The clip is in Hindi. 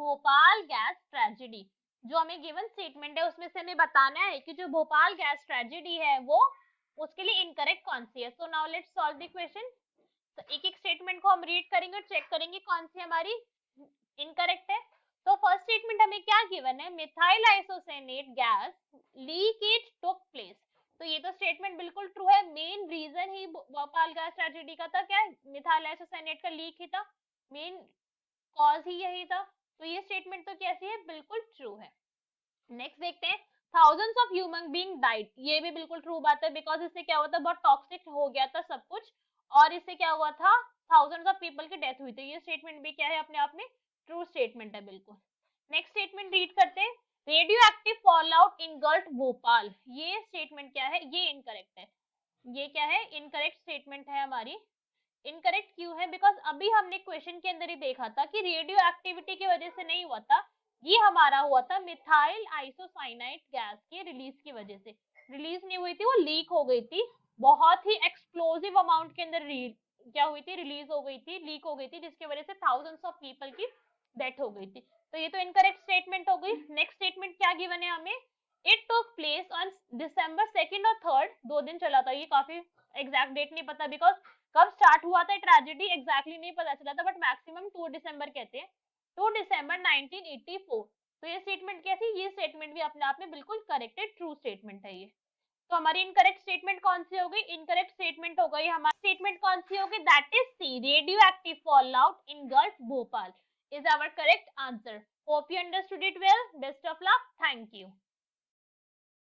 भोपाल गैस ट्रेजेडी, जो हमें गिवन स्टेटमेंट है उसमें से हमें बताना है कि जो भोपाल गैस ट्रेजेडी है वो उसके लिए इनकरेक्ट कौन सी है। So now let's solve the question. तो एक एक स्टेटमेंट को हम रीड करेंगे और चेक करेंगे कौन सी हमारी इनकरेक्ट है। तो फर्स्ट स्टेटमेंट हमें क्या गिवन है, methyl isocyanate gas leakage took place. तो ये तो स्टेटमेंट बिल्कुल ट्रू है। मेन रीजन ही भोपाल गैस ट्रेजेडी का था क्या, मिथाइल आइसोसाइनेट का लीक ही था, मेन कॉज ही यही था। तो ये स्टेटमेंट तो कैसी है, बिल्कुल ट्रू है। नेक्स्ट देखते हैं, thousands of human being died, ये भी बिल्कुल ट्रू बात है, बिकॉज इससे क्या हुआ था, बहुत टॉक्सिक हो गया था सब कुछ, और इससे क्या हुआ था, थाउजेंड्स ऑफ पीपल की डेथ हुई थी। ये स्टेटमेंट भी क्या है, अपने आप में ट्रू स्टेटमेंट है बिल्कुल। नेक्स्ट स्टेटमेंट रीड करते हैं, radio active fallout in gulf Bhopal, ये स्टेटमेंट क्या है, ये इनकरेक्ट है। ये क्या है, इनकरेक्ट स्टेटमेंट है हमारी। इनकरेक्ट क्यों है, बिकॉज अभी हमने क्वेश्चन के अंदर ही देखा था कि रेडियो एक्टिविटी की वजह से नहीं हुआ था, ये हमारा हुआ था मिथाइल आइसोसाइनाइट गैस के रिलीज की वजह से। रिलीज नहीं हुई थी, वो लीक हो गई थी, बहुत ही एक्सप्लोसिव अमाउंट के अंदर क्या हुई थी, रिलीज हो गई थी, लीक हो गई थी, जिसकी वजह से थाउजेंड्स ऑफ पीपल की डेथ हो गई थी। तो ये तो इनकरेक्ट स्टेटमेंट हो गई। नेक्स्ट स्टेटमेंट क्या गिवन है हमें, it took place on December 2 और 3, 2 दिन चला था, ये काफी एग्जैक्ट डेट नहीं पता, बिकॉज कब स्टार्ट हुआ था ट्रेजेडी एग्जैक्टली नहीं पता चला था, बट मैक्सिमम 2 दिसंबर कहते हैं, 2 दिसंबर 1984। तो ये स्टेटमेंट कैसी, ये स्टेटमेंट भी अपने आप में बिल्कुल करेक्टेड ट्रू स्टेटमेंट है ये। तो हमारी इनकरेक्ट स्टेटमेंट कौन सी हो गई, इनकरेक्ट स्टेटमेंट हो गई हमारी, स्टेटमेंट कौन सी होगी, that is C, radioactive fallout in gulf Bhopal is our correct answer. Hope you understood it well, best of luck, thank you.